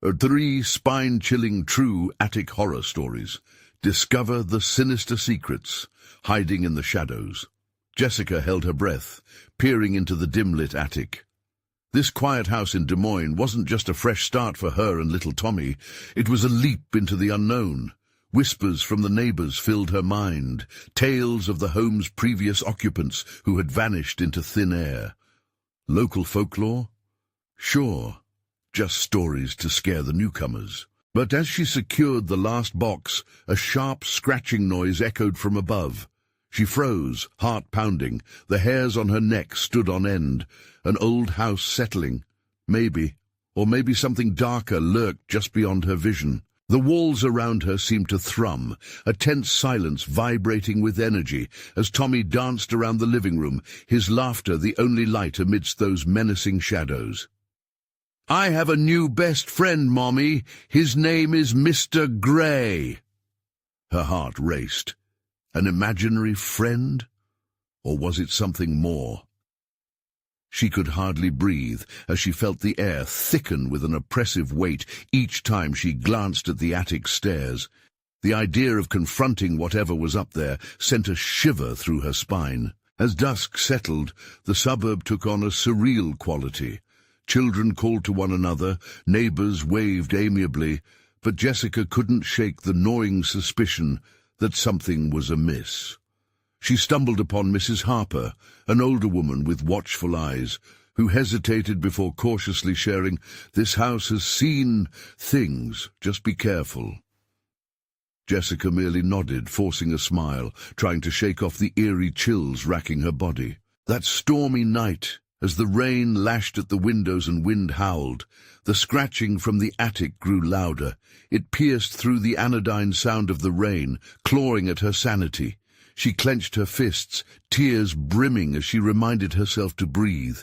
Three spine-chilling true attic horror stories. Discover the sinister secrets hiding in the shadows. Jessica held her breath, peering into the dim-lit attic. This quiet house in Des Moines wasn't just a fresh start for her and little Tommy. It was a leap into the unknown. Whispers from the neighbors filled her mind, tales of the home's previous occupants who had vanished into thin air. Local folklore? Sure. Just stories to scare the newcomers. But as she secured the last box, a sharp scratching noise echoed from above. She froze, heart pounding. The hairs on her neck stood on end. An old house settling. Maybe, or maybe something darker lurked just beyond her vision. The walls around her seemed to thrum, a tense silence vibrating with energy as Tommy danced around the living room, his laughter the only light amidst those menacing shadows. "I have a new best friend, Mommy. His name is Mr. Gray." Her heart raced. An imaginary friend? Or was it something more? She could hardly breathe as she felt the air thicken with an oppressive weight each time she glanced at the attic stairs. The idea of confronting whatever was up there sent a shiver through her spine. As dusk settled, the suburb took on a surreal quality. Children called to one another, neighbors waved amiably, but Jessica couldn't shake the gnawing suspicion that something was amiss. She stumbled upon Mrs. Harper, an older woman with watchful eyes, who hesitated before cautiously sharing, "This house has seen things, just be careful." Jessica merely nodded, forcing a smile, trying to shake off the eerie chills racking her body. That stormy night, as the rain lashed at the windows and wind howled, the scratching from the attic grew louder. It pierced through the anodyne sound of the rain, clawing at her sanity. She clenched her fists, tears brimming as she reminded herself to breathe.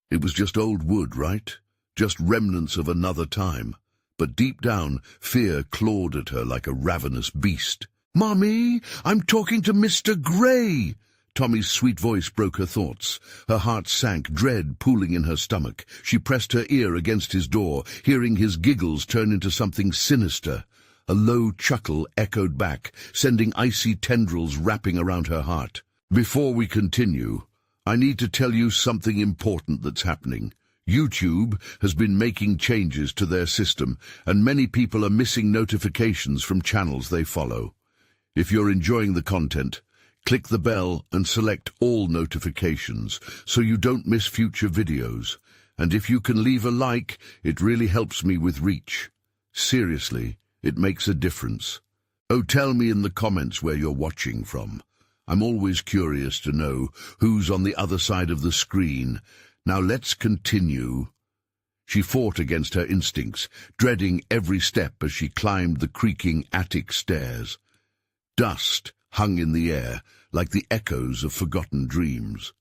It was just old wood, right? Just remnants of another time. But deep down, fear clawed at her like a ravenous beast. "Mommy, I'm talking to Mr. Gray!" Tommy's sweet voice broke her thoughts. Her heart sank, dread pooling in her stomach. She pressed her ear against his door, hearing his giggles turn into something sinister. A low chuckle echoed back, sending icy tendrils wrapping around her heart. "Before we continue, I need to tell you something important that's happening. YouTube has been making changes to their system, and many people are missing notifications from channels they follow. If you're enjoying the content, click the bell and select all notifications so you don't miss future videos. And if you can leave a like, it really helps me with reach. Seriously, it makes a difference. Oh, tell me in the comments where you're watching from. I'm always curious to know who's on the other side of the screen. Now let's continue." She fought against her instincts, dreading every step as she climbed the creaking attic stairs. Dust hung in the air, like the echoes of forgotten dreams.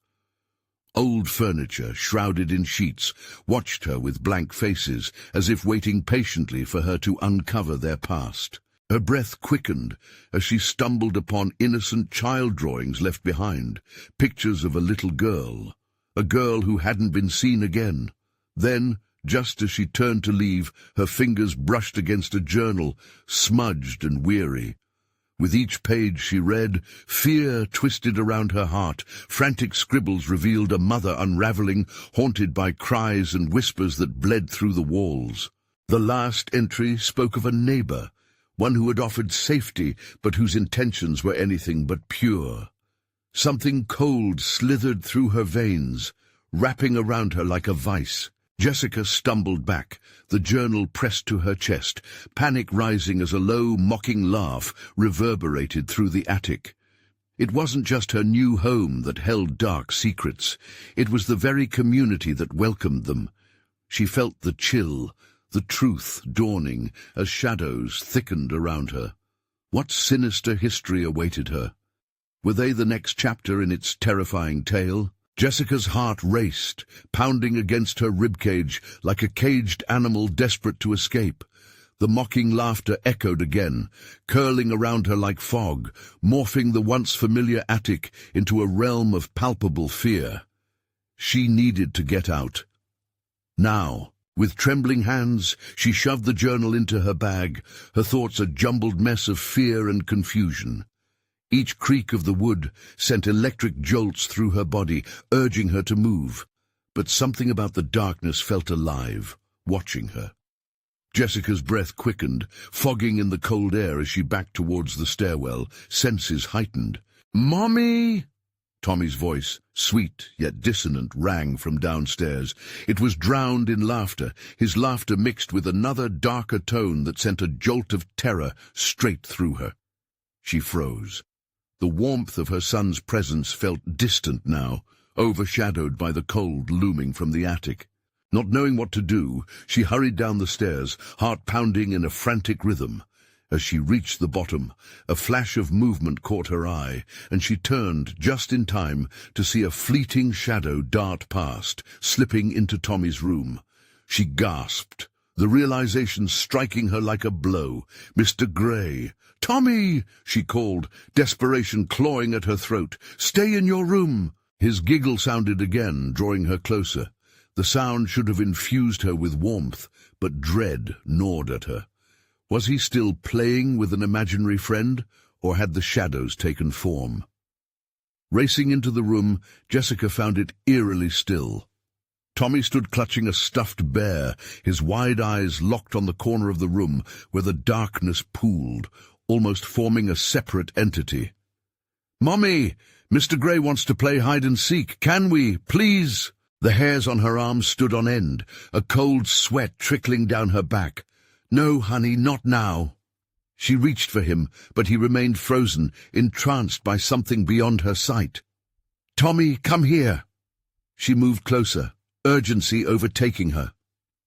Old furniture, shrouded in sheets, watched her with blank faces, as if waiting patiently for her to uncover their past. Her breath quickened as she stumbled upon innocent child drawings left behind, pictures of a little girl, a girl who hadn't been seen again. Then, just as she turned to leave, her fingers brushed against a journal, smudged and weary. With each page she read, fear twisted around her heart. Frantic scribbles revealed a mother unraveling, haunted by cries and whispers that bled through the walls. The last entry spoke of a neighbor, one who had offered safety, but whose intentions were anything but pure. Something cold slithered through her veins, wrapping around her like a vice. Jessica stumbled back, the journal pressed to her chest, panic rising as a low, mocking laugh reverberated through the attic. It wasn't just her new home that held dark secrets. It was the very community that welcomed them. She felt the chill, the truth dawning as shadows thickened around her. What sinister history awaited her? Were they the next chapter in its terrifying tale? Jessica's heart raced, pounding against her ribcage like a caged animal desperate to escape. The mocking laughter echoed again, curling around her like fog, morphing the once familiar attic into a realm of palpable fear. She needed to get out. Now. With trembling hands, she shoved the journal into her bag, her thoughts a jumbled mess of fear and confusion. Each creak of the wood sent electric jolts through her body, urging her to move. But something about the darkness felt alive, watching her. Jessica's breath quickened, fogging in the cold air as she backed towards the stairwell, senses heightened. "Mommy!" Tommy's voice, sweet yet dissonant, rang from downstairs. It was drowned in laughter, his laughter mixed with another darker tone that sent a jolt of terror straight through her. She froze. The warmth of her son's presence felt distant now, overshadowed by the cold looming from the attic. Not knowing what to do, she hurried down the stairs, heart pounding in a frantic rhythm. As she reached the bottom, a flash of movement caught her eye, and she turned just in time to see a fleeting shadow dart past, slipping into Tommy's room. She gasped, the realization striking her like a blow. Mr. Gray. "Tommy!" she called, desperation clawing at her throat. "Stay in your room!" His giggle sounded again, drawing her closer. The sound should have infused her with warmth, but dread gnawed at her. Was he still playing with an imaginary friend, or had the shadows taken form? Racing into the room, Jessica found it eerily still. Tommy stood clutching a stuffed bear, his wide eyes locked on the corner of the room where the darkness pooled, almost forming a separate entity. "Mommy! Mr. Gray wants to play hide-and-seek. Can we, please?" The hairs on her arms stood on end, a cold sweat trickling down her back. "No, honey, not now." She reached for him, but he remained frozen, entranced by something beyond her sight. "Tommy, come here." She moved closer, urgency overtaking her.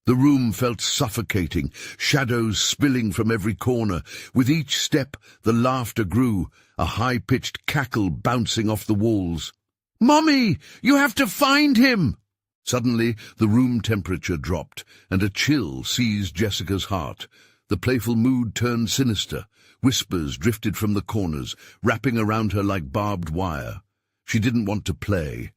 The room felt suffocating, shadows spilling from every corner. With each step, the laughter grew, a high-pitched cackle bouncing off the walls. "Mommy, you have to find him!" Suddenly, the room temperature dropped, and a chill seized Jessica's heart. The playful mood turned sinister. Whispers drifted from the corners, wrapping around her like barbed wire. She didn't want to play.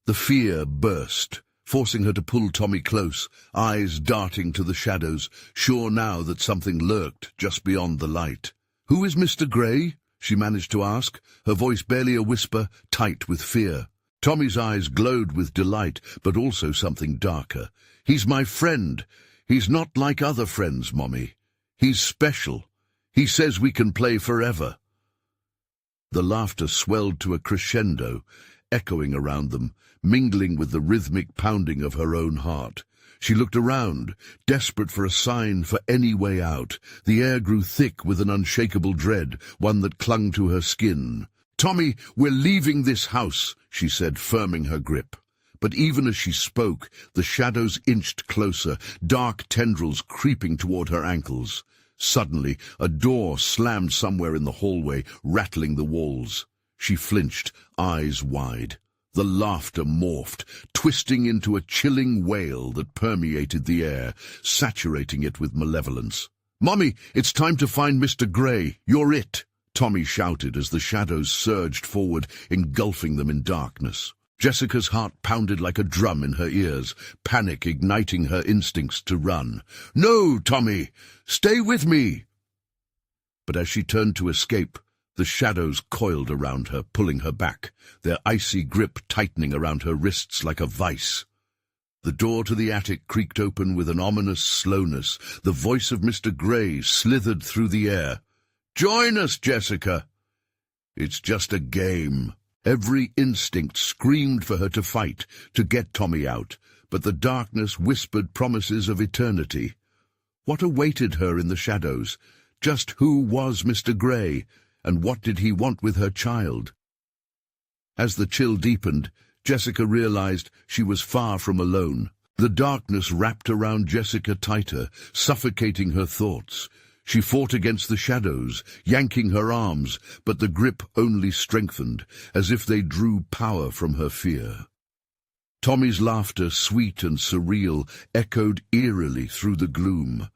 The fear burst, forcing her to pull Tommy close, eyes darting to the shadows, sure now that something lurked just beyond the light. "Who is Mr. Gray?" she managed to ask, her voice barely a whisper, tight with fear. Tommy's eyes glowed with delight, but also something darker. "He's my friend. He's not like other friends, Mommy. He's special. He says we can play forever." The laughter swelled to a crescendo, echoing around them, mingling with the rhythmic pounding of her own heart. She looked around, desperate for a sign, for any way out. The air grew thick with an unshakable dread, one that clung to her skin. "Tommy, we're leaving this house," she said, firming her grip. But even as she spoke, the shadows inched closer, dark tendrils creeping toward her ankles. Suddenly, a door slammed somewhere in the hallway, rattling the walls. She flinched, eyes wide. The laughter morphed, twisting into a chilling wail that permeated the air, saturating it with malevolence. "Mommy, it's time to find Mr. Gray. You're it!" Tommy shouted as the shadows surged forward, engulfing them in darkness. Jessica's heart pounded like a drum in her ears, panic igniting her instincts to run. "No, Tommy! Stay with me!" But as she turned to escape, the shadows coiled around her, pulling her back, their icy grip tightening around her wrists like a vice. The door to the attic creaked open with an ominous slowness. The voice of Mr. Gray slithered through the air. "Join us, Jessica." "It's just a game." Every instinct screamed for her to fight, to get Tommy out, but the darkness whispered promises of eternity. What awaited her in the shadows? Just who was Mr. Gray, and what did he want with her child? As the chill deepened, Jessica realized she was far from alone. The darkness wrapped around Jessica tighter, suffocating her thoughts. She fought against the shadows, yanking her arms, but the grip only strengthened, as if they drew power from her fear. Tommy's laughter, sweet and surreal, echoed eerily through the gloom,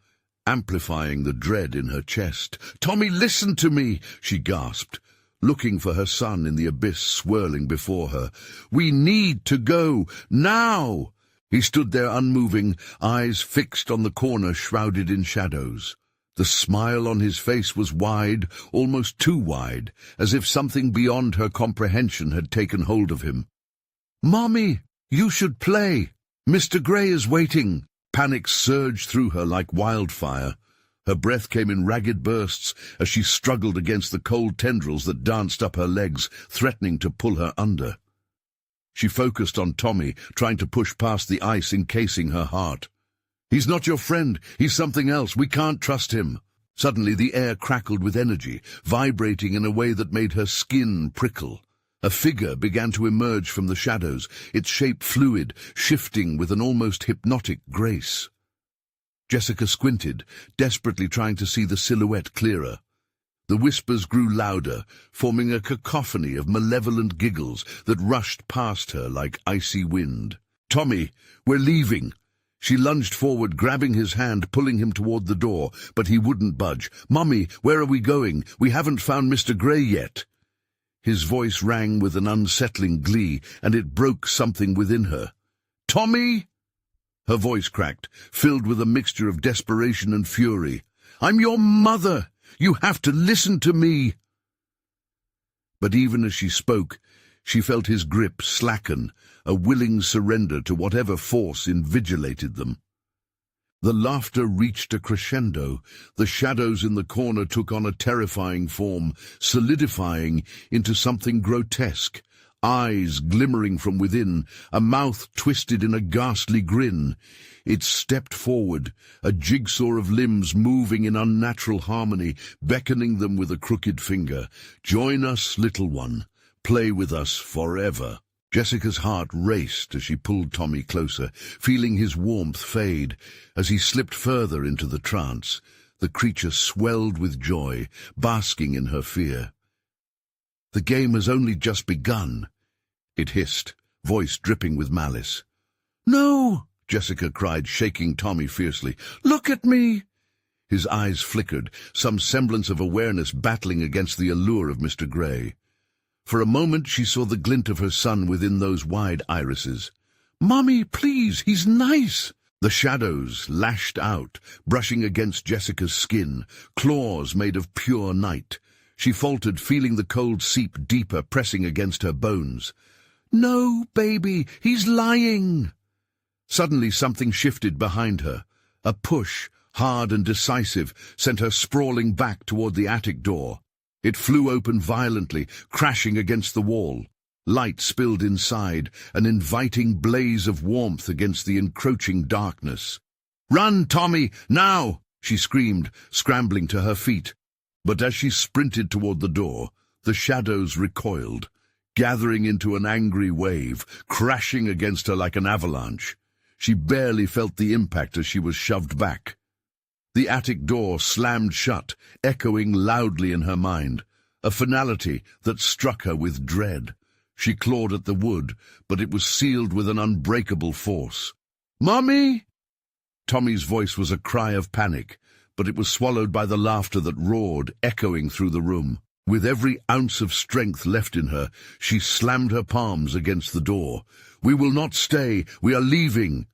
amplifying the dread in her chest. "Tommy, listen to me!" she gasped, looking for her son in the abyss swirling before her. "We need to go, now!" He stood there unmoving, eyes fixed on the corner shrouded in shadows. The smile on his face was wide, almost too wide, as if something beyond her comprehension had taken hold of him. "Mommy, you should play. Mr. Gray is waiting." Panic surged through her like wildfire. Her breath came in ragged bursts as she struggled against the cold tendrils that danced up her legs, threatening to pull her under. She focused on Tommy, trying to push past the ice encasing her heart. "He's not your friend. He's something else. We can't trust him." Suddenly the air crackled with energy, vibrating in a way that made her skin prickle. A figure began to emerge from the shadows, its shape fluid, shifting with an almost hypnotic grace. Jessica squinted, desperately trying to see the silhouette clearer. The whispers grew louder, forming a cacophony of malevolent giggles that rushed past her like icy wind. "Tommy, we're leaving." She lunged forward, grabbing his hand, pulling him toward the door, but he wouldn't budge. "Mummy, where are we going? We haven't found Mr. Gray yet." His voice rang with an unsettling glee, and it broke something within her. "Tommy!" Her voice cracked, filled with a mixture of desperation and fury. "I'm your mother! You have to listen to me!" But even as she spoke, she felt his grip slacken, a willing surrender to whatever force invigilated them. The laughter reached a crescendo. The shadows in the corner took on a terrifying form, solidifying into something grotesque. Eyes glimmering from within, a mouth twisted in a ghastly grin. It stepped forward, a jigsaw of limbs moving in unnatural harmony, beckoning them with a crooked finger. "Join us, little one. Play with us forever." Jessica's heart raced as she pulled Tommy closer, feeling his warmth fade. As he slipped further into the trance, the creature swelled with joy, basking in her fear. "The game has only just begun," it hissed, voice dripping with malice. "No!" Jessica cried, shaking Tommy fiercely. "Look at me!" His eyes flickered, some semblance of awareness battling against the allure of Mr. Gray. For a moment she saw the glint of her son within those wide irises. "Mommy, please, he's nice!" The shadows lashed out, brushing against Jessica's skin, claws made of pure night. She faltered, feeling the cold seep deeper, pressing against her bones. "No, baby, he's lying!" Suddenly something shifted behind her. A push, hard and decisive, sent her sprawling back toward the attic door. It flew open violently, crashing against the wall. Light spilled inside, an inviting blaze of warmth against the encroaching darkness. "Run, Tommy, now!" she screamed, scrambling to her feet. But as she sprinted toward the door, the shadows recoiled, gathering into an angry wave, crashing against her like an avalanche. She barely felt the impact as she was shoved back. The attic door slammed shut, echoing loudly in her mind, a finality that struck her with dread. She clawed at the wood, but it was sealed with an unbreakable force. "Mommy!" Tommy's voice was a cry of panic, but it was swallowed by the laughter that roared, echoing through the room. With every ounce of strength left in her, she slammed her palms against the door. "We will not stay. We are leaving."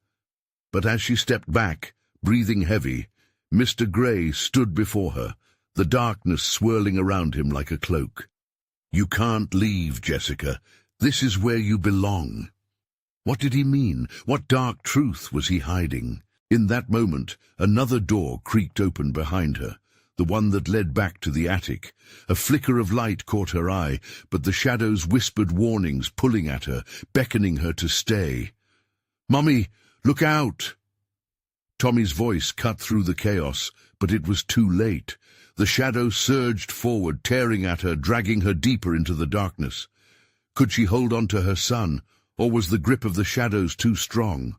But as she stepped back, breathing heavy, Mr. Gray stood before her, the darkness swirling around him like a cloak. "You can't leave, Jessica. This is where you belong." What did he mean? What dark truth was he hiding? In that moment, another door creaked open behind her, the one that led back to the attic. A flicker of light caught her eye, but the shadows whispered warnings, pulling at her, beckoning her to stay. "Mummy, look out!" Tommy's voice cut through the chaos, but it was too late. The shadow surged forward, tearing at her, dragging her deeper into the darkness. Could she hold on to her son, or was the grip of the shadows too strong?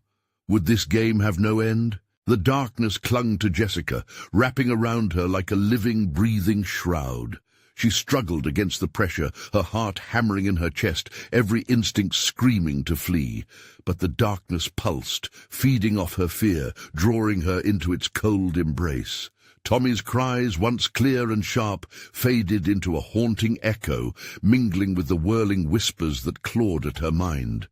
Would this game have no end? The darkness clung to Jessica, wrapping around her like a living, breathing shroud. She struggled against the pressure, her heart hammering in her chest, every instinct screaming to flee. But the darkness pulsed, feeding off her fear, drawing her into its cold embrace. Tommy's cries, once clear and sharp, faded into a haunting echo, mingling with the whirling whispers that clawed at her mind.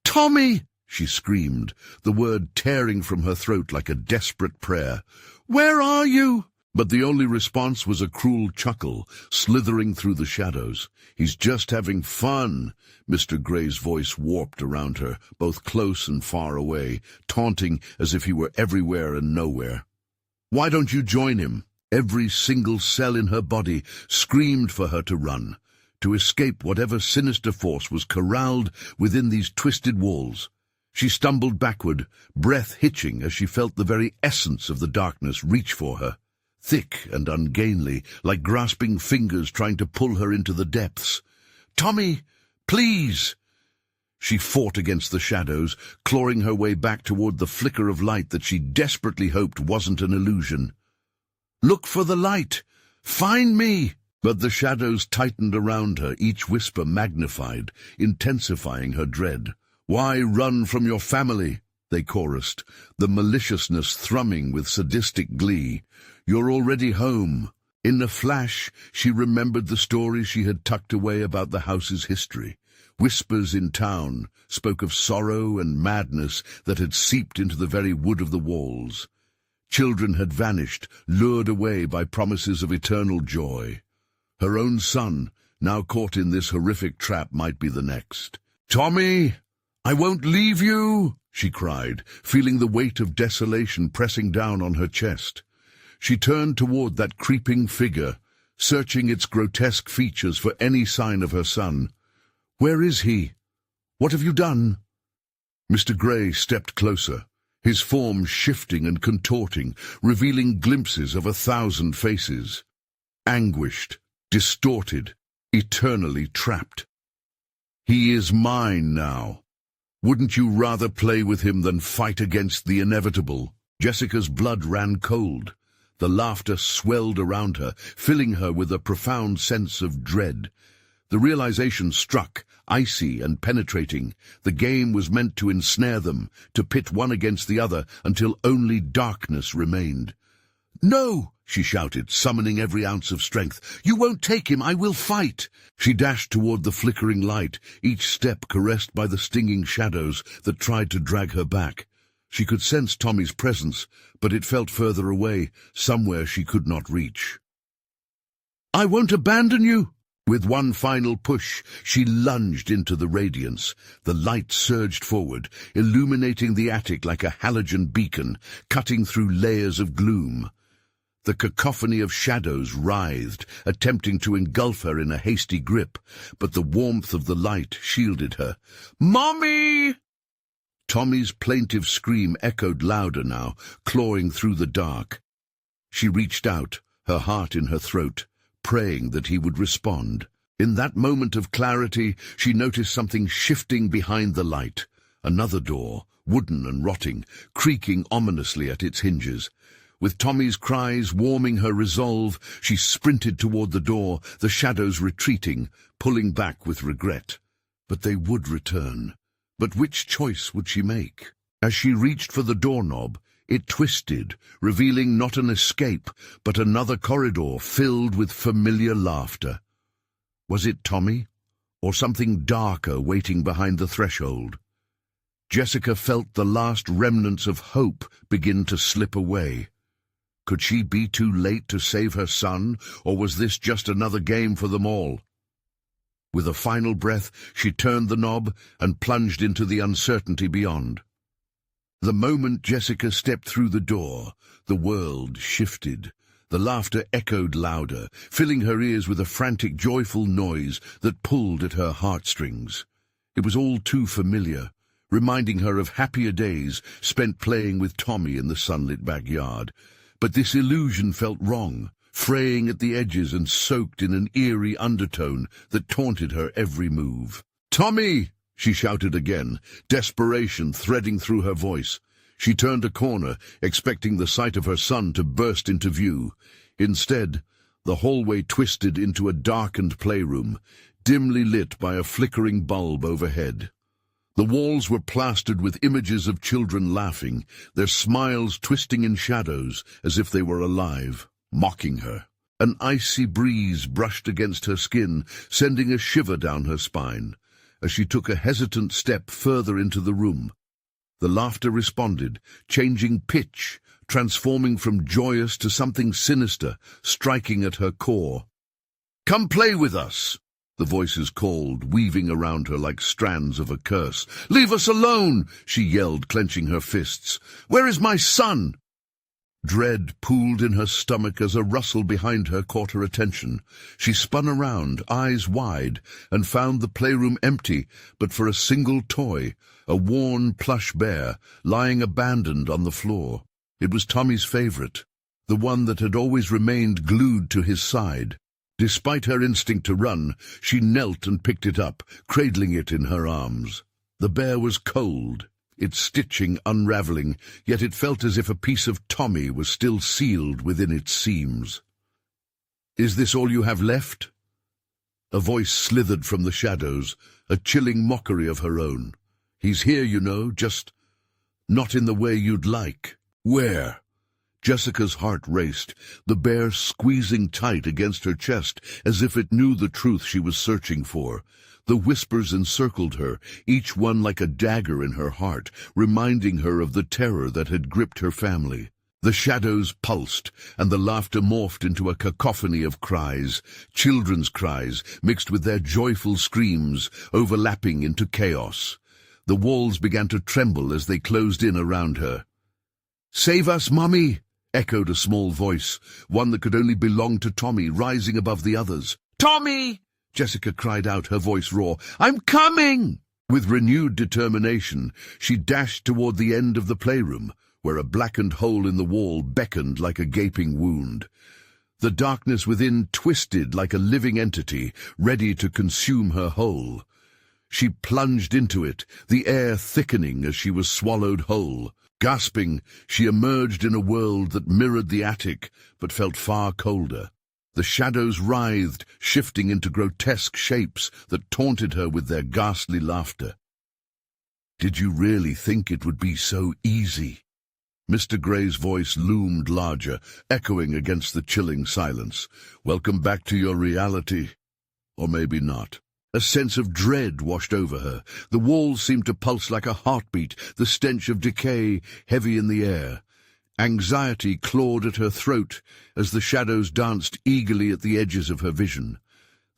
"Tommy!" she screamed, the word tearing from her throat like a desperate prayer. "Where are you?" But the only response was a cruel chuckle, slithering through the shadows. "He's just having fun." Mr. Gray's voice warped around her, both close and far away, taunting as if he were everywhere and nowhere. "Why don't you join him?" Every single cell in her body screamed for her to run, to escape whatever sinister force was corralled within these twisted walls. She stumbled backward, breath hitching as she felt the very essence of the darkness reach for her. Thick and ungainly, like grasping fingers trying to pull her into the depths. "Tommy, please!" She fought against the shadows, clawing her way back toward the flicker of light that she desperately hoped wasn't an illusion. "Look for the light! Find me!" But the shadows tightened around her, each whisper magnified, intensifying her dread. "Why run from your family?" they chorused, the maliciousness thrumming with sadistic glee. "You're already home." In a flash, she remembered the stories she had tucked away about the house's history. Whispers in town spoke of sorrow and madness that had seeped into the very wood of the walls. Children had vanished, lured away by promises of eternal joy. Her own son, now caught in this horrific trap, might be the next. "Tommy, I won't leave you!" she cried, feeling the weight of desolation pressing down on her chest. She turned toward that creeping figure, searching its grotesque features for any sign of her son. "Where is he? What have you done?" Mr. Gray stepped closer, his form shifting and contorting, revealing glimpses of 1,000 faces. Anguished, distorted, eternally trapped. "He is mine now. Wouldn't you rather play with him than fight against the inevitable?" Jessica's blood ran cold. The laughter swelled around her, filling her with a profound sense of dread. The realization struck, icy and penetrating. The game was meant to ensnare them, to pit one against the other until only darkness remained. "No!" she shouted, summoning every ounce of strength. "You won't take him! I will fight!" She dashed toward the flickering light, each step caressed by the stinging shadows that tried to drag her back. She could sense Tommy's presence, but it felt further away, somewhere she could not reach. "I won't abandon you!" With one final push, she lunged into the radiance. The light surged forward, illuminating the attic like a halogen beacon, cutting through layers of gloom. The cacophony of shadows writhed, attempting to engulf her in a hasty grip, but the warmth of the light shielded her. "Mommy!" Tommy's plaintive scream echoed louder now, clawing through the dark. She reached out, her heart in her throat, praying that he would respond. In that moment of clarity, she noticed something shifting behind the light. Another door, wooden and rotting, creaking ominously at its hinges. With Tommy's cries warming her resolve, she sprinted toward the door, the shadows retreating, pulling back with regret. But they would return. But which choice would she make? As she reached for the doorknob, it twisted, revealing not an escape, but another corridor filled with familiar laughter. Was it Tommy, or something darker waiting behind the threshold? Jessica felt the last remnants of hope begin to slip away. Could she be too late to save her son, or was this just another game for them all? With a final breath, she turned the knob and plunged into the uncertainty beyond. The moment Jessica stepped through the door, the world shifted. The laughter echoed louder, filling her ears with a frantic, joyful noise that pulled at her heartstrings. It was all too familiar, reminding her of happier days spent playing with Tommy in the sunlit backyard. But this illusion felt wrong, fraying at the edges and soaked in an eerie undertone that taunted her every move. "Tommy!" she shouted again, desperation threading through her voice. She turned a corner, expecting the sight of her son to burst into view. Instead, the hallway twisted into a darkened playroom, dimly lit by a flickering bulb overhead. The walls were plastered with images of children laughing, their smiles twisting in shadows as if they were alive, mocking her. An icy breeze brushed against her skin, sending a shiver down her spine. As she took a hesitant step further into the room, The laughter responded, changing pitch, transforming from joyous to something sinister, striking at her core. "Come play with us!" the voices called, weaving around her like strands of a curse. "Leave us alone!" she yelled, clenching her fists. "Where is my son?" Dread pooled in her stomach as a rustle behind her caught her attention. She spun around, eyes wide, and found the playroom empty, but for a single toy, a worn plush bear, lying abandoned on the floor. It was Tommy's favorite, the one that had always remained glued to his side. Despite her instinct to run, she knelt and picked it up, cradling it in her arms. The bear was cold, its stitching unraveling, yet it felt as if a piece of Tommy was still sealed within its seams. "Is this all you have left?" A voice slithered from the shadows, a chilling mockery of her own. "He's here, you know, just not in the way you'd like." "Where?" Jessica's heart raced, the bear squeezing tight against her chest as if it knew the truth she was searching for. The whispers encircled her, each one like a dagger in her heart, reminding her of the terror that had gripped her family. The shadows pulsed, and the laughter morphed into a cacophony of cries, children's cries mixed with their joyful screams, overlapping into chaos. The walls began to tremble as they closed in around her. "Save us, Mummy!" echoed a small voice, one that could only belong to Tommy, rising above the others. "Tommy!" Jessica cried out, her voice raw. "I'm coming!" With renewed determination, she dashed toward the end of the playroom, where a blackened hole in the wall beckoned like a gaping wound. The darkness within twisted like a living entity, ready to consume her whole. She plunged into it, the air thickening as she was swallowed whole. Gasping, she emerged in a world that mirrored the attic, but felt far colder. The shadows writhed, shifting into grotesque shapes that taunted her with their ghastly laughter. "Did you really think it would be so easy?" Mr. Gray's voice loomed larger, echoing against the chilling silence. "Welcome back to your reality. Or maybe not." A sense of dread washed over her. The walls seemed to pulse like a heartbeat, the stench of decay heavy in the air. Anxiety clawed at her throat as the shadows danced eagerly at the edges of her vision.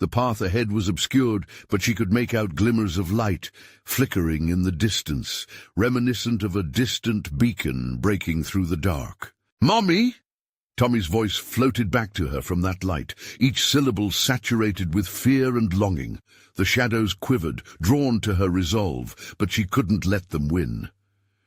The path ahead was obscured, but she could make out glimmers of light, flickering in the distance, reminiscent of a distant beacon breaking through the dark. "Mommy!" Tommy's voice floated back to her from that light, each syllable saturated with fear and longing. The shadows quivered, drawn to her resolve, but she couldn't let them win.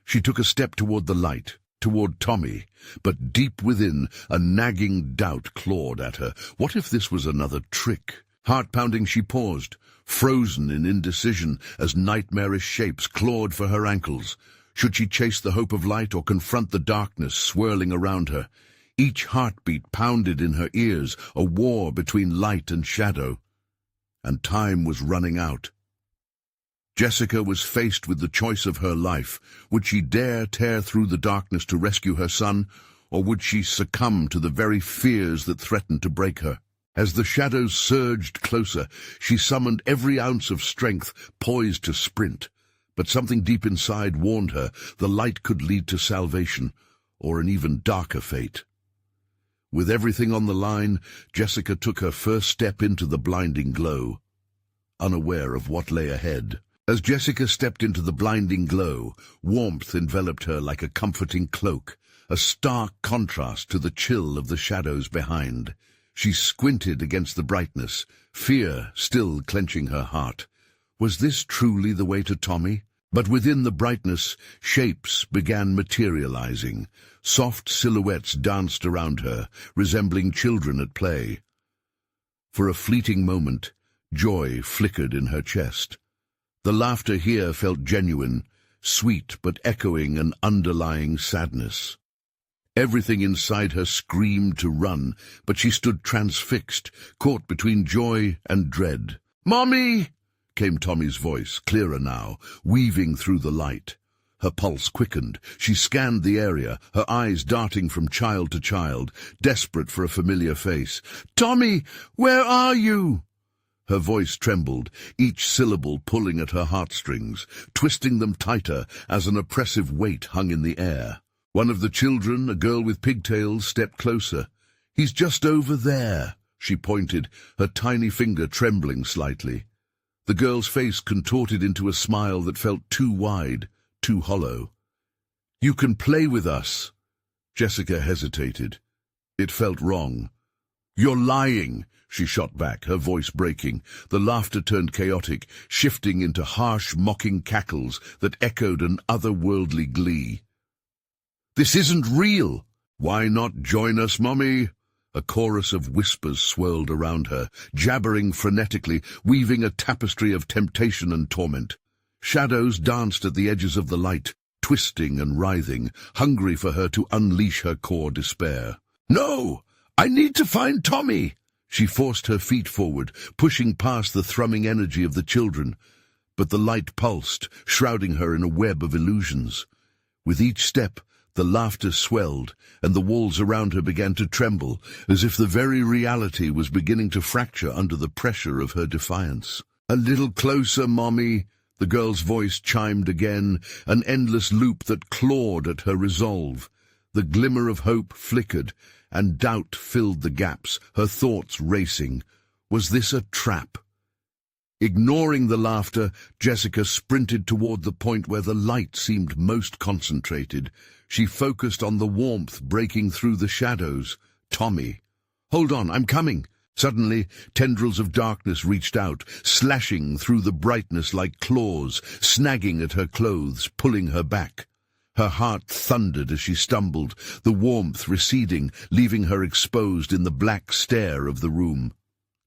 She took a step toward the light, toward Tommy, but deep within, a nagging doubt clawed at her. What if this was another trick? Heart-pounding, she paused, frozen in indecision as nightmarish shapes clawed for her ankles. Should she chase the hope of light or confront the darkness swirling around her? Each heartbeat pounded in her ears, a war between light and shadow. And time was running out. Jessica was faced with the choice of her life. Would she dare tear through the darkness to rescue her son, or would she succumb to the very fears that threatened to break her? As the shadows surged closer, she summoned every ounce of strength, poised to sprint. But something deep inside warned her the light could lead to salvation, or an even darker fate. With everything on the line, Jessica took her first step into the blinding glow, unaware of what lay ahead. As Jessica stepped into the blinding glow, warmth enveloped her like a comforting cloak, a stark contrast to the chill of the shadows behind. She squinted against the brightness, fear still clenching her heart. Was this truly the way to Tommy? But within the brightness, shapes began materializing. Soft silhouettes danced around her, resembling children at play. For a fleeting moment, joy flickered in her chest. The laughter here felt genuine, sweet but echoing an underlying sadness. Everything inside her screamed to run, but she stood transfixed, caught between joy and dread. "Mommy!" came Tommy's voice, clearer now, weaving through the light. Her pulse quickened. She scanned the area, her eyes darting from child to child, desperate for a familiar face. "Tommy, where are you?" Her voice trembled, each syllable pulling at her heartstrings, twisting them tighter as an oppressive weight hung in the air. One of the children, a girl with pigtails, stepped closer. "He's just over there," she pointed, her tiny finger trembling slightly. The girl's face contorted into a smile that felt too wide, too hollow. "You can play with us." Jessica hesitated. It felt wrong. "You're lying," she shot back, her voice breaking. The laughter turned chaotic, shifting into harsh, mocking cackles that echoed an otherworldly glee. "This isn't real." "Why not join us, Mommy?" A chorus of whispers swirled around her, jabbering frenetically, weaving a tapestry of temptation and torment. Shadows danced at the edges of the light, twisting and writhing, hungry for her to unleash her core despair. "No! I need to find Tommy!" She forced her feet forward, pushing past the thrumming energy of the children. But the light pulsed, shrouding her in a web of illusions. With each step, the laughter swelled, and the walls around her began to tremble, as if the very reality was beginning to fracture under the pressure of her defiance. "A little closer, Mommy," the girl's voice chimed again, an endless loop that clawed at her resolve. The glimmer of hope flickered, and doubt filled the gaps, her thoughts racing. Was this a trap? Ignoring the laughter, Jessica sprinted toward the point where the light seemed most concentrated. She focused on the warmth breaking through the shadows. Tommy. "Hold on, I'm coming." Suddenly, tendrils of darkness reached out, slashing through the brightness like claws, snagging at her clothes, pulling her back. Her heart thundered as she stumbled, the warmth receding, leaving her exposed in the black stare of the room.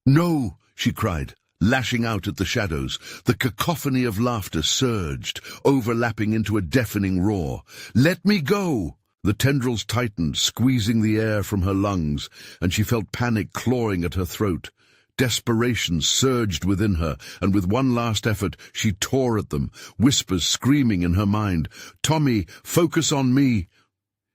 "No!" she cried, lashing out at the shadows. The cacophony of laughter surged, overlapping into a deafening roar. "Let me go!" The tendrils tightened, squeezing the air from her lungs, and she felt panic clawing at her throat. Desperation surged within her, and with one last effort she tore at them, whispers screaming in her mind, "Tommy, focus on me!"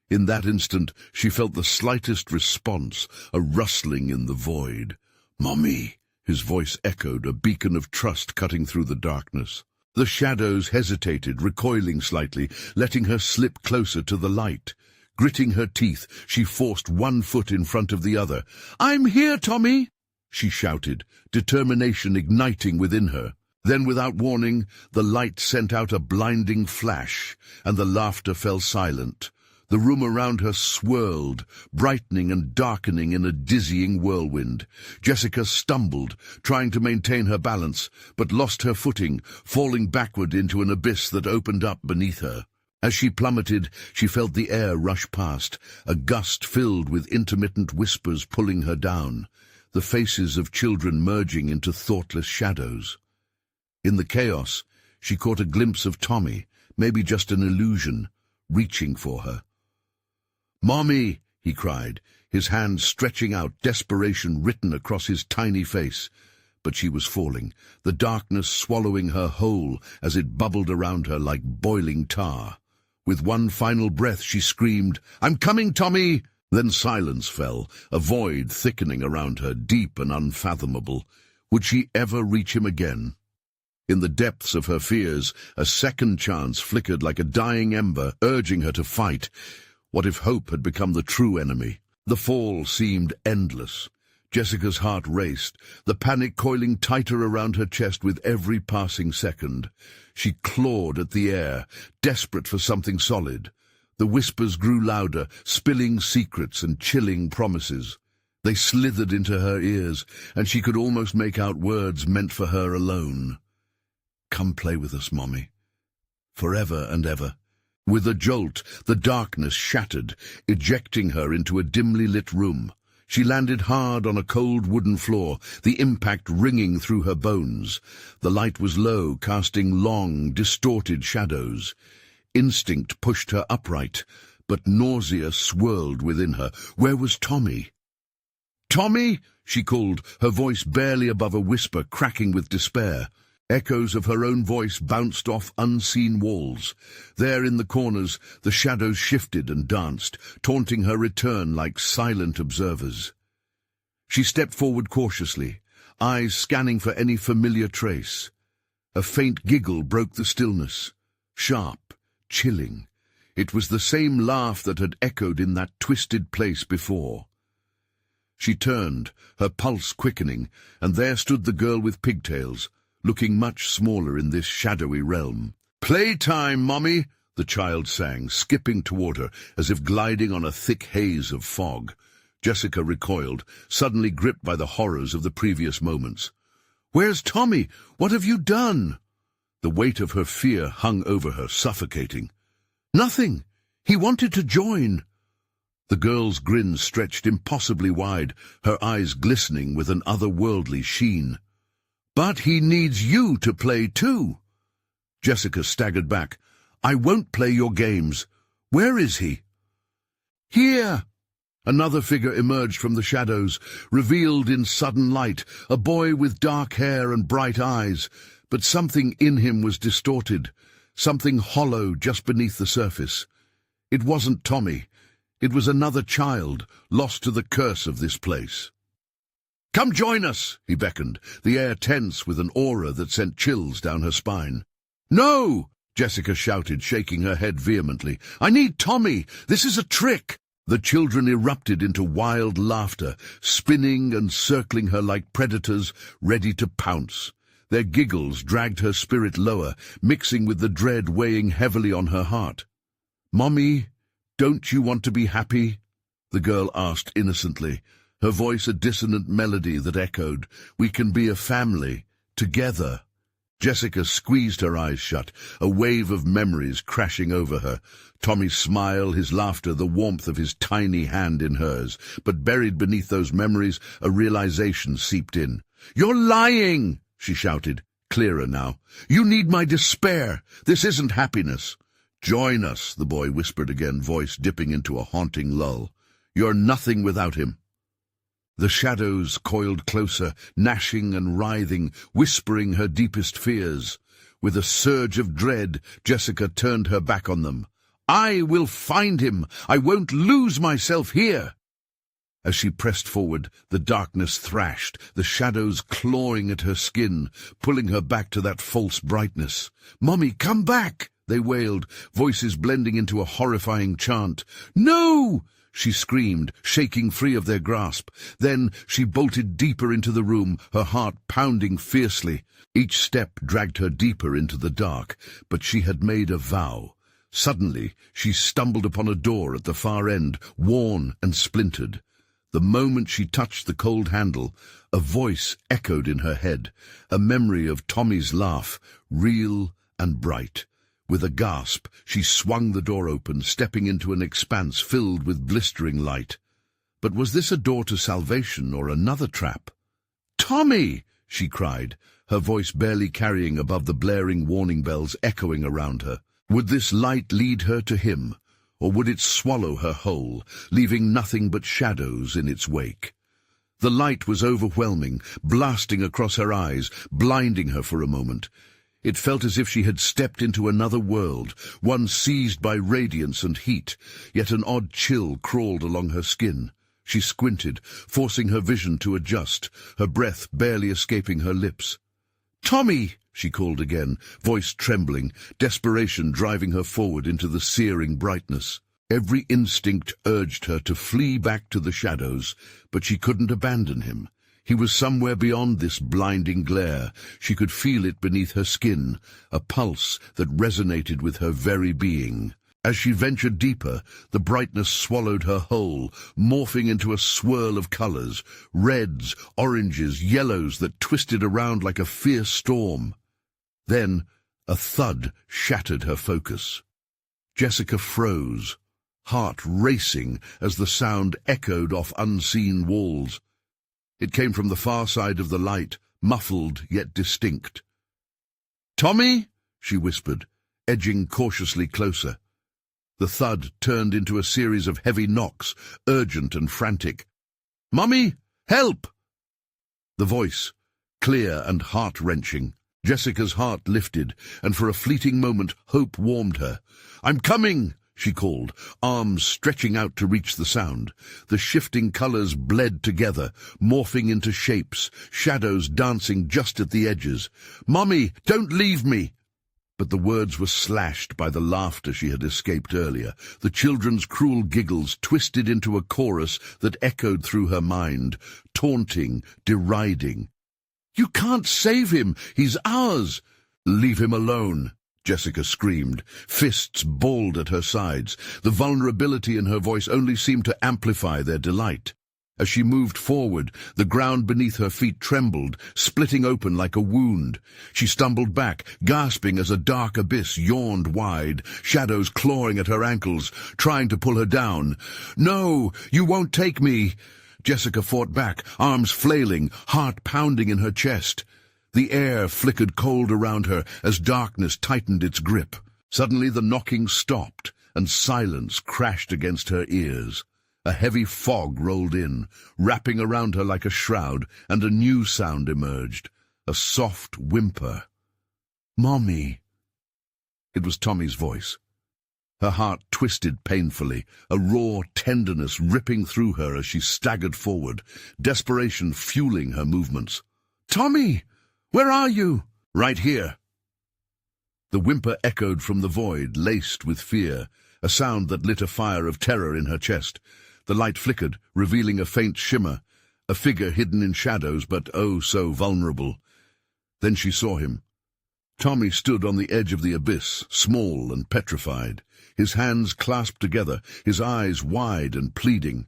In that instant she felt the slightest response, a rustling in the void. "Mommy!" His voice echoed, a beacon of trust cutting through the darkness. The shadows hesitated, recoiling slightly, letting her slip closer to the light. Gritting her teeth, she forced one foot in front of the other. "I'm here, Tommy!" she shouted, determination igniting within her. Then, without warning, the light sent out a blinding flash, and the laughter fell silent. The room around her swirled, brightening and darkening in a dizzying whirlwind. Jessica stumbled, trying to maintain her balance, but lost her footing, falling backward into an abyss that opened up beneath her. As she plummeted, she felt the air rush past, a gust filled with intermittent whispers pulling her down, the faces of children merging into thoughtless shadows. In the chaos, she caught a glimpse of Tommy, maybe just an illusion, reaching for her. "Mommy!" he cried, his hands stretching out, desperation written across his tiny face. But she was falling, the darkness swallowing her whole as it bubbled around her like boiling tar. With one final breath she screamed, "I'm coming, Tommy!" Then silence fell, a void thickening around her, deep and unfathomable. Would she ever reach him again? In the depths of her fears, a second chance flickered like a dying ember, urging her to fight. What if hope had become the true enemy? The fall seemed endless. Jessica's heart raced, the panic coiling tighter around her chest with every passing second. She clawed at the air, desperate for something solid. The whispers grew louder, spilling secrets and chilling promises. They slithered into her ears, and she could almost make out words meant for her alone. "Come play with us, Mommy. Forever and ever." With a jolt, the darkness shattered, ejecting her into a dimly lit room. She landed hard on a cold wooden floor, the impact ringing through her bones. The light was low, casting long, distorted shadows. Instinct pushed her upright, but nausea swirled within her. Where was Tommy? "Tommy!" she called, her voice barely above a whisper, cracking with despair. Echoes of her own voice bounced off unseen walls. There in the corners, the shadows shifted and danced, taunting her return like silent observers. She stepped forward cautiously, eyes scanning for any familiar trace. A faint giggle broke the stillness. Sharp, chilling. It was the same laugh that had echoed in that twisted place before. She turned, her pulse quickening, and there stood the girl with pigtails, looking much smaller in this shadowy realm. "Playtime, Mommy," the child sang, skipping toward her as if gliding on a thick haze of fog. Jessica recoiled, suddenly gripped by the horrors of the previous moments. "Where's Tommy? What have you done?" The weight of her fear hung over her, suffocating. "Nothing. He wanted to join." The girl's grin stretched impossibly wide, her eyes glistening with an otherworldly sheen. "But he needs you to play too." Jessica staggered back. "I won't play your games. Where is he?" "Here!" Another figure emerged from the shadows, revealed in sudden light, a boy with dark hair and bright eyes, but something in him was distorted, something hollow just beneath the surface. It wasn't Tommy. It was another child, lost to the curse of this place. "Come join us," he beckoned, the air tense with an aura that sent chills down her spine. "No!" Jessica shouted, shaking her head vehemently. "I need Tommy! This is a trick!" The children erupted into wild laughter, spinning and circling her like predators ready to pounce. Their giggles dragged her spirit lower, mixing with the dread weighing heavily on her heart. "Mommy, don't you want to be happy?" the girl asked innocently, her voice a dissonant melody that echoed, "We can be a family, together." Jessica squeezed her eyes shut, a wave of memories crashing over her. Tommy's smile, his laughter, the warmth of his tiny hand in hers. But buried beneath those memories, a realization seeped in. "You're lying!" she shouted, clearer now. "You need my despair. This isn't happiness." "Join us," the boy whispered again, voice dipping into a haunting lull. "You're nothing without him." The shadows coiled closer, gnashing and writhing, whispering her deepest fears. With a surge of dread, Jessica turned her back on them. "I will find him! I won't lose myself here!" As she pressed forward, the darkness thrashed, the shadows clawing at her skin, pulling her back to that false brightness. "Mommy, come back!" they wailed, voices blending into a horrifying chant. "No!" she screamed, shaking free of their grasp. Then she bolted deeper into the room, her heart pounding fiercely. Each step dragged her deeper into the dark, but she had made a vow. Suddenly, she stumbled upon a door at the far end, worn and splintered. The moment she touched the cold handle, a voice echoed in her head, a memory of Tommy's laugh, real and bright. With a gasp, she swung the door open, stepping into an expanse filled with blistering light. But was this a door to salvation or another trap? "Tommy!" she cried, her voice barely carrying above the blaring warning bells echoing around her. Would this light lead her to him, or would it swallow her whole, leaving nothing but shadows in its wake? The light was overwhelming, blasting across her eyes, blinding her for a moment. It felt as if she had stepped into another world, one seized by radiance and heat, yet an odd chill crawled along her skin. She squinted, forcing her vision to adjust, her breath barely escaping her lips. "Tommy!" she called again, voice trembling, desperation driving her forward into the searing brightness. Every instinct urged her to flee back to the shadows, but she couldn't abandon him. He was somewhere beyond this blinding glare. She could feel it beneath her skin, a pulse that resonated with her very being. As she ventured deeper, the brightness swallowed her whole, morphing into a swirl of colors, reds, oranges, yellows that twisted around like a fierce storm. Then a thud shattered her focus. Jessica froze, heart racing as the sound echoed off unseen walls. It came from the far side of the light, muffled yet distinct. "Tommy?" she whispered, edging cautiously closer. The thud turned into a series of heavy knocks, urgent and frantic. "Mummy, help!" The voice, clear and heart-wrenching. Jessica's heart lifted, and for a fleeting moment hope warmed her. "I'm coming!" she called, arms stretching out to reach the sound. The shifting colors bled together, morphing into shapes, shadows dancing just at the edges. "Mommy, don't leave me!" But the words were slashed by the laughter she had escaped earlier. The children's cruel giggles twisted into a chorus that echoed through her mind, taunting, deriding. "You can't save him! He's ours!" "Leave him alone!" Jessica screamed, fists balled at her sides. The vulnerability in her voice only seemed to amplify their delight. As she moved forward, the ground beneath her feet trembled, splitting open like a wound. She stumbled back, gasping as a dark abyss yawned wide, shadows clawing at her ankles, trying to pull her down. "No, you won't take me!" Jessica fought back, arms flailing, heart pounding in her chest. The air flickered cold around her as darkness tightened its grip. Suddenly the knocking stopped, and silence crashed against her ears. A heavy fog rolled in, wrapping around her like a shroud, and a new sound emerged, a soft whimper. "Mommy!" It was Tommy's voice. Her heart twisted painfully, a raw tenderness ripping through her as she staggered forward, desperation fueling her movements. "Tommy! Where are you?" "Right here." The whimper echoed from the void, laced with fear, a sound that lit a fire of terror in her chest. The light flickered, revealing a faint shimmer, a figure hidden in shadows, but oh so vulnerable. Then she saw him. Tommy stood on the edge of the abyss, small and petrified, his hands clasped together, his eyes wide and pleading.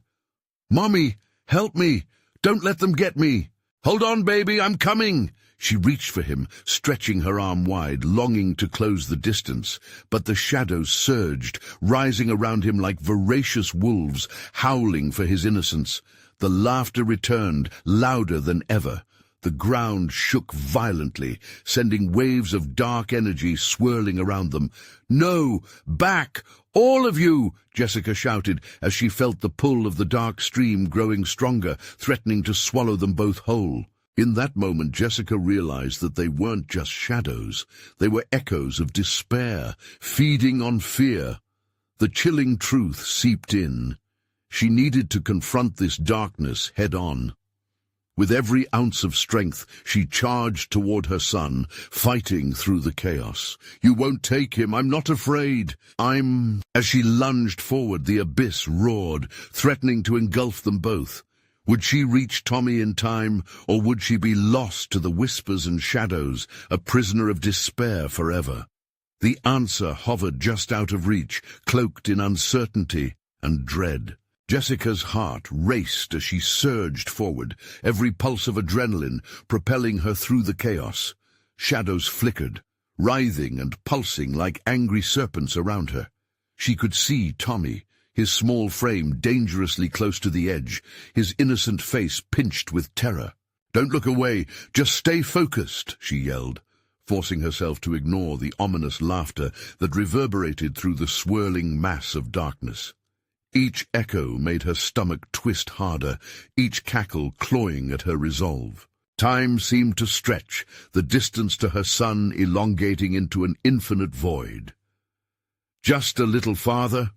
"Mommy, help me! Don't let them get me! Hold on, baby, I'm coming!" She reached for him, stretching her arm wide, longing to close the distance, but the shadows surged, rising around him like voracious wolves, howling for his innocence. The laughter returned, louder than ever. The ground shook violently, sending waves of dark energy swirling around them. "No! Back! All of you!" Jessica shouted as she felt the pull of the dark stream growing stronger, threatening to swallow them both whole. In that moment, Jessica realized that they weren't just shadows. They were echoes of despair, feeding on fear. The chilling truth seeped in. She needed to confront this darkness head-on. With every ounce of strength, she charged toward her son, fighting through the chaos. "You won't take him. I'm not afraid. As she lunged forward, the abyss roared, threatening to engulf them both. Would she reach Tommy in time, or would she be lost to the whispers and shadows, a prisoner of despair forever? The answer hovered just out of reach, cloaked in uncertainty and dread. Jessica's heart raced as she surged forward, every pulse of adrenaline propelling her through the chaos. Shadows flickered, writhing and pulsing like angry serpents around her. She could see Tommy, his small frame dangerously close to the edge, his innocent face pinched with terror. "Don't look away, just stay focused," she yelled, forcing herself to ignore the ominous laughter that reverberated through the swirling mass of darkness. Each echo made her stomach twist harder, each cackle clawing at her resolve. Time seemed to stretch, the distance to her son elongating into an infinite void. "Just a little farther,"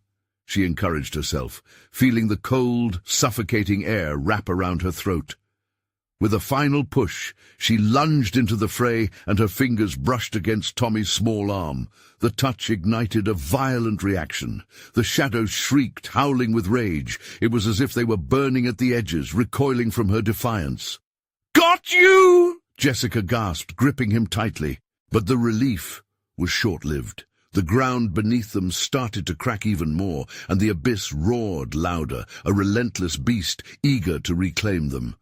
she encouraged herself, feeling the cold, suffocating air wrap around her throat. With a final push, she lunged into the fray, and her fingers brushed against Tommy's small arm. The touch ignited a violent reaction. The shadows shrieked, howling with rage. It was as if they were burning at the edges, recoiling from her defiance. "Got you!" Jessica gasped, gripping him tightly. But the relief was short-lived. The ground beneath them started to crack even more, and the abyss roared louder, a relentless beast eager to reclaim them.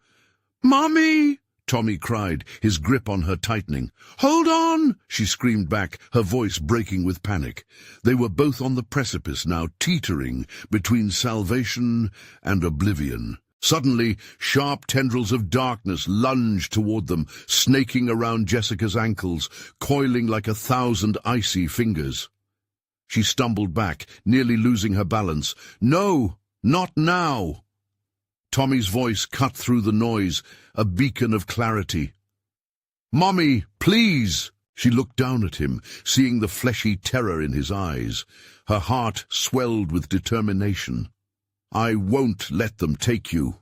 "Mommy!" Tommy cried, his grip on her tightening. "Hold on!" she screamed back, her voice breaking with panic. They were both on the precipice now, teetering between salvation and oblivion. Suddenly, sharp tendrils of darkness lunged toward them, snaking around Jessica's ankles, coiling like 1,000 icy fingers. She stumbled back, nearly losing her balance. "No, not now!" Tommy's voice cut through the noise, a beacon of clarity. "Mommy, please!" She looked down at him, seeing the fleshy terror in his eyes. Her heart swelled with determination. "I won't let them take you."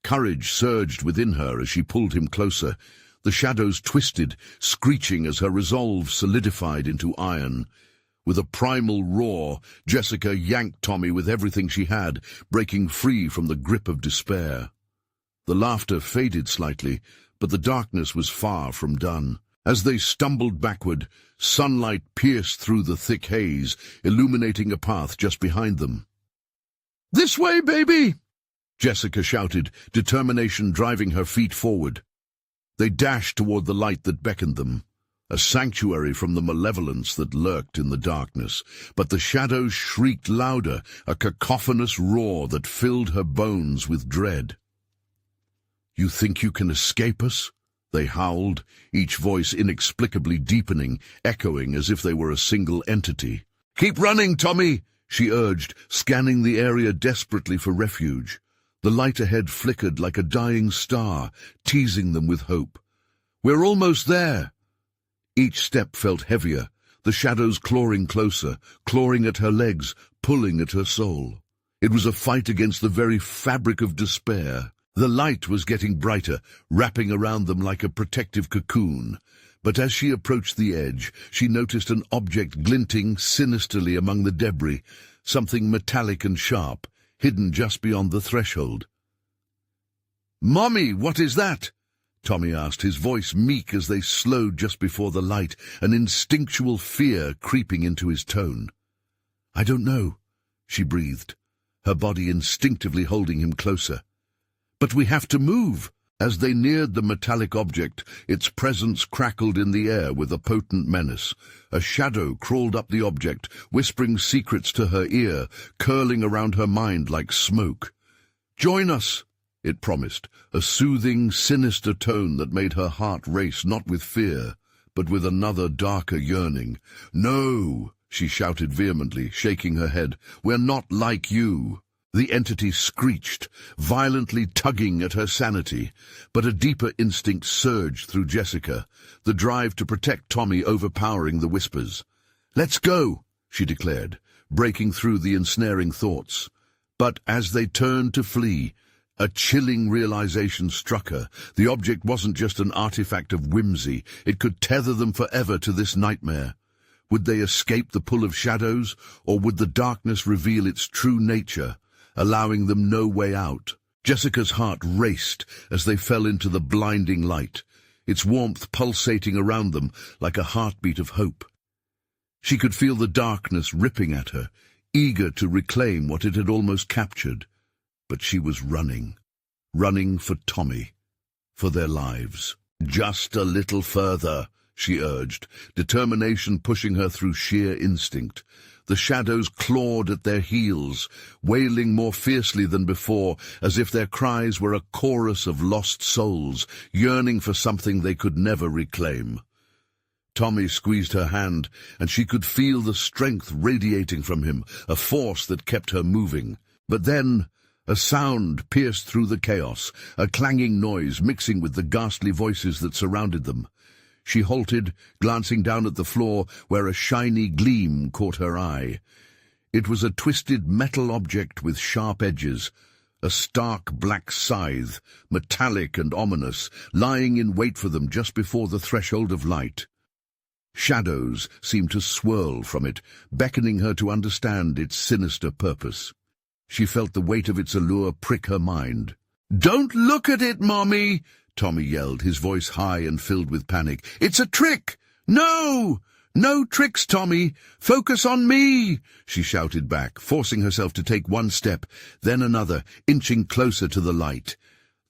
Courage surged within her as she pulled him closer. The shadows twisted, screeching as her resolve solidified into iron. With a primal roar, Jessica yanked Tommy with everything she had, breaking free from the grip of despair. The laughter faded slightly, but the darkness was far from done. As they stumbled backward, sunlight pierced through the thick haze, illuminating a path just behind them. "This way, baby!" Jessica shouted, determination driving her feet forward. They dashed toward the light that beckoned them, a sanctuary from the malevolence that lurked in the darkness. But the shadows shrieked louder, a cacophonous roar that filled her bones with dread. "You think you can escape us?" they howled, each voice inexplicably deepening, echoing as if they were a single entity. "Keep running, Tommy!" she urged, scanning the area desperately for refuge. The light ahead flickered like a dying star, teasing them with hope. "We're almost there!" Each step felt heavier, the shadows clawing closer, clawing at her legs, pulling at her soul. It was a fight against the very fabric of despair. The light was getting brighter, wrapping around them like a protective cocoon. But as she approached the edge, she noticed an object glinting sinisterly among the debris, something metallic and sharp, hidden just beyond the threshold. "Mommy, what is that?" Tommy asked, his voice meek as they slowed just before the light, an instinctual fear creeping into his tone. "I don't know," she breathed, her body instinctively holding him closer. "But we have to move." As they neared the metallic object, its presence crackled in the air with a potent menace. A shadow crawled up the object, whispering secrets to her ear, curling around her mind like smoke. "Join us," it promised, a soothing, sinister tone that made her heart race not with fear, but with another darker yearning. "No," she shouted vehemently, shaking her head. "We're not like you." The entity screeched, violently tugging at her sanity, but a deeper instinct surged through Jessica, the drive to protect Tommy overpowering the whispers. "Let's go," she declared, breaking through the ensnaring thoughts. But as they turned to flee, a chilling realization struck her. The object wasn't just an artifact of whimsy. It could tether them forever to this nightmare. Would they escape the pull of shadows, or would the darkness reveal its true nature, allowing them no way out? Jessica's heart raced as they fell into the blinding light, its warmth pulsating around them like a heartbeat of hope. She could feel the darkness ripping at her, eager to reclaim what it had almost captured. But she was running for Tommy, for their lives. "Just a little further," she urged, determination pushing her through sheer instinct. The shadows clawed at their heels, wailing more fiercely than before, as if their cries were a chorus of lost souls, yearning for something they could never reclaim. Tommy squeezed her hand, and she could feel the strength radiating from him, a force that kept her moving. But then a sound pierced through the chaos, a clanging noise mixing with the ghastly voices that surrounded them. She halted, glancing down at the floor where a shiny gleam caught her eye. It was a twisted metal object with sharp edges, a stark black scythe, metallic and ominous, lying in wait for them just before the threshold of light. Shadows seemed to swirl from it, beckoning her to understand its sinister purpose. She felt the weight of its allure prick her mind. "Don't look at it, Mommy!" Tommy yelled, his voice high and filled with panic. "It's a trick! No! No tricks, Tommy! Focus on me!" she shouted back, forcing herself to take one step, then another, inching closer to the light.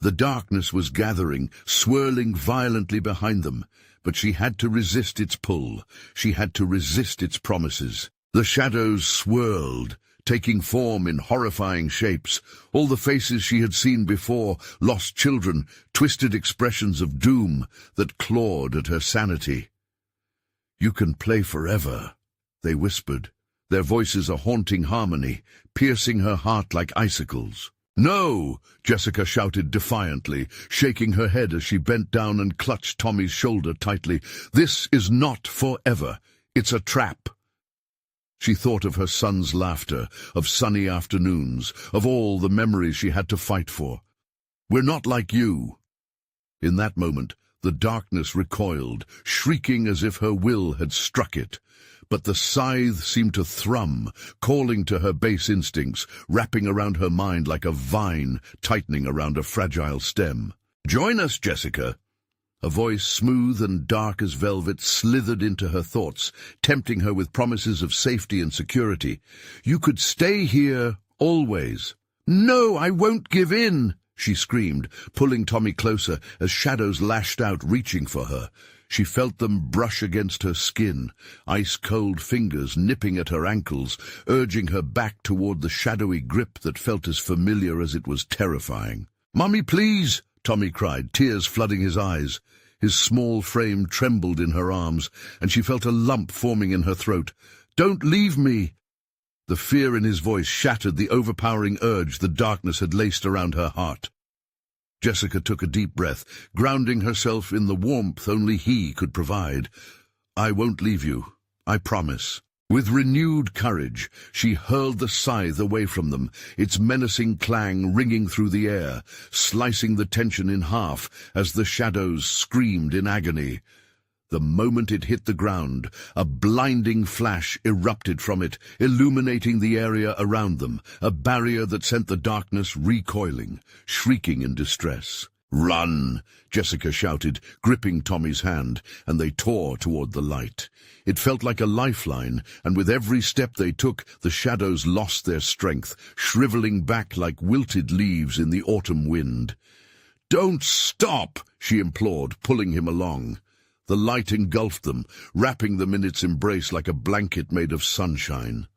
The darkness was gathering, swirling violently behind them, but she had to resist its pull. She had to resist its promises. The shadows swirled, taking form in horrifying shapes. All the faces she had seen before, lost children, twisted expressions of doom that clawed at her sanity. "You can play forever," they whispered, their voices a haunting harmony, piercing her heart like icicles. "No!" Jessica shouted defiantly, shaking her head as she bent down and clutched Tommy's shoulder tightly. "This is not forever. It's a trap." She thought of her son's laughter, of sunny afternoons, of all the memories she had to fight for. "We're not like you." In that moment, the darkness recoiled, shrieking as if her will had struck it. But the scythe seemed to thrum, calling to her base instincts, wrapping around her mind like a vine tightening around a fragile stem. "Join us, Jessica." A voice smooth and dark as velvet slithered into her thoughts, tempting her with promises of safety and security. "You could stay here always." "No, I won't give in," she screamed, pulling Tommy closer as shadows lashed out, reaching for her. She felt them brush against her skin, ice-cold fingers nipping at her ankles, urging her back toward the shadowy grip that felt as familiar as it was terrifying. "Mummy, please!" Tommy cried, tears flooding his eyes. His small frame trembled in her arms, and she felt a lump forming in her throat. "Don't leave me!" The fear in his voice shattered the overpowering urge the darkness had laced around her heart. Jessica took a deep breath, grounding herself in the warmth only he could provide. "I won't leave you, I promise." With renewed courage, she hurled the scythe away from them, its menacing clang ringing through the air, slicing the tension in half as the shadows screamed in agony. The moment it hit the ground, a blinding flash erupted from it, illuminating the area around them, a barrier that sent the darkness recoiling, shrieking in distress. "Run!" Jessica shouted, gripping Tommy's hand, and they tore toward the light. It felt like a lifeline, and with every step they took, the shadows lost their strength, shriveling back like wilted leaves in the autumn wind. "Don't stop!" she implored, pulling him along. The light engulfed them, wrapping them in its embrace like a blanket made of sunshine.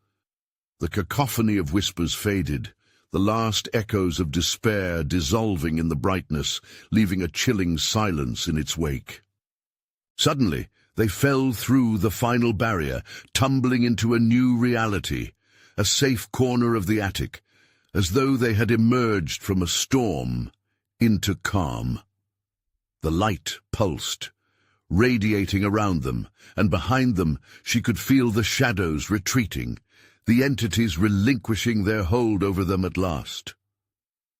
The cacophony of whispers faded, the last echoes of despair dissolving in the brightness, leaving a chilling silence in its wake. Suddenly, they fell through the final barrier, tumbling into a new reality, a safe corner of the attic, as though they had emerged from a storm into calm. The light pulsed, radiating around them, and behind them she could feel the shadows retreating, the entities relinquishing their hold over them at last.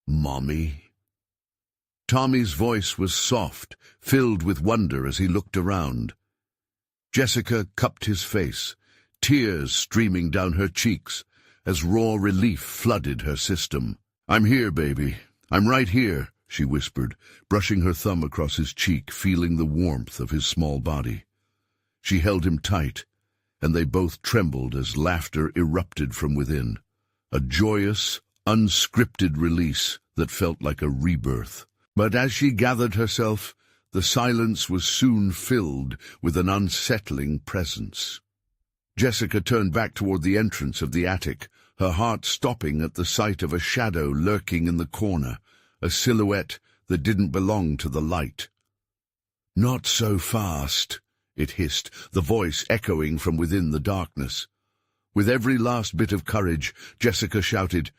"Mommy?" Tommy's voice was soft, filled with wonder as he looked around. Jessica cupped his face, tears streaming down her cheeks as raw relief flooded her system. "I'm here, baby. I'm right here," she whispered, brushing her thumb across his cheek, feeling the warmth of his small body. She held him tight, and they both trembled as laughter erupted from within, a joyous, unscripted release that felt like a rebirth. But as she gathered herself, the silence was soon filled with an unsettling presence. Jessica turned back toward the entrance of the attic, her heart stopping at the sight of a shadow lurking in the corner, a silhouette that didn't belong to the light. "Not so fast," it hissed, the voice echoing from within the darkness. With every last bit of courage, Jessica shouted,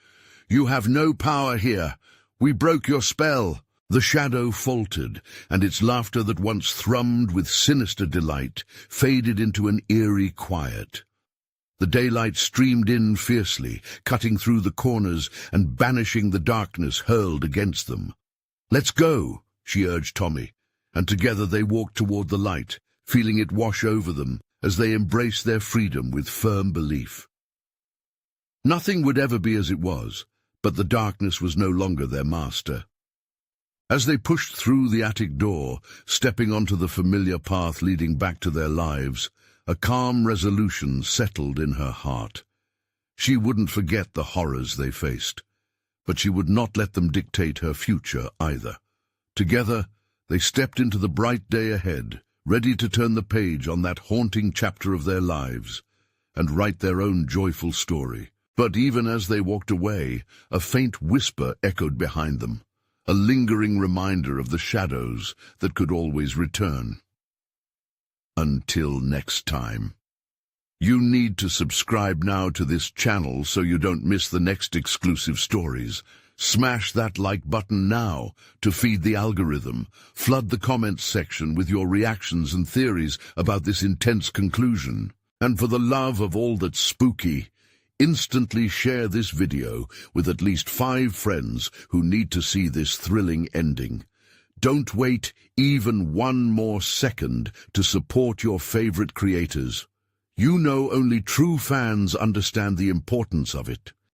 "You have no power here. We broke your spell." The shadow faltered, and its laughter that once thrummed with sinister delight faded into an eerie quiet. The daylight streamed in fiercely, cutting through the corners and banishing the darkness hurled against them. "Let's go," she urged Tommy, and together they walked toward the light, feeling it wash over them as they embraced their freedom with firm belief. Nothing would ever be as it was, but the darkness was no longer their master. As they pushed through the attic door, stepping onto the familiar path leading back to their lives, a calm resolution settled in her heart. She wouldn't forget the horrors they faced, but she would not let them dictate her future either. Together, they stepped into the bright day ahead, ready to turn the page on that haunting chapter of their lives and write their own joyful story. But even as they walked away, a faint whisper echoed behind them, a lingering reminder of the shadows that could always return. Until next time. You need to subscribe now to this channel so you don't miss the next exclusive stories. Smash that like button now to feed the algorithm. Flood the comments section with your reactions and theories about this intense conclusion. And for the love of all that's spooky, instantly share this video with at least 5 friends who need to see this thrilling ending. Don't wait even one more second to support your favorite creators. You know only true fans understand the importance of it.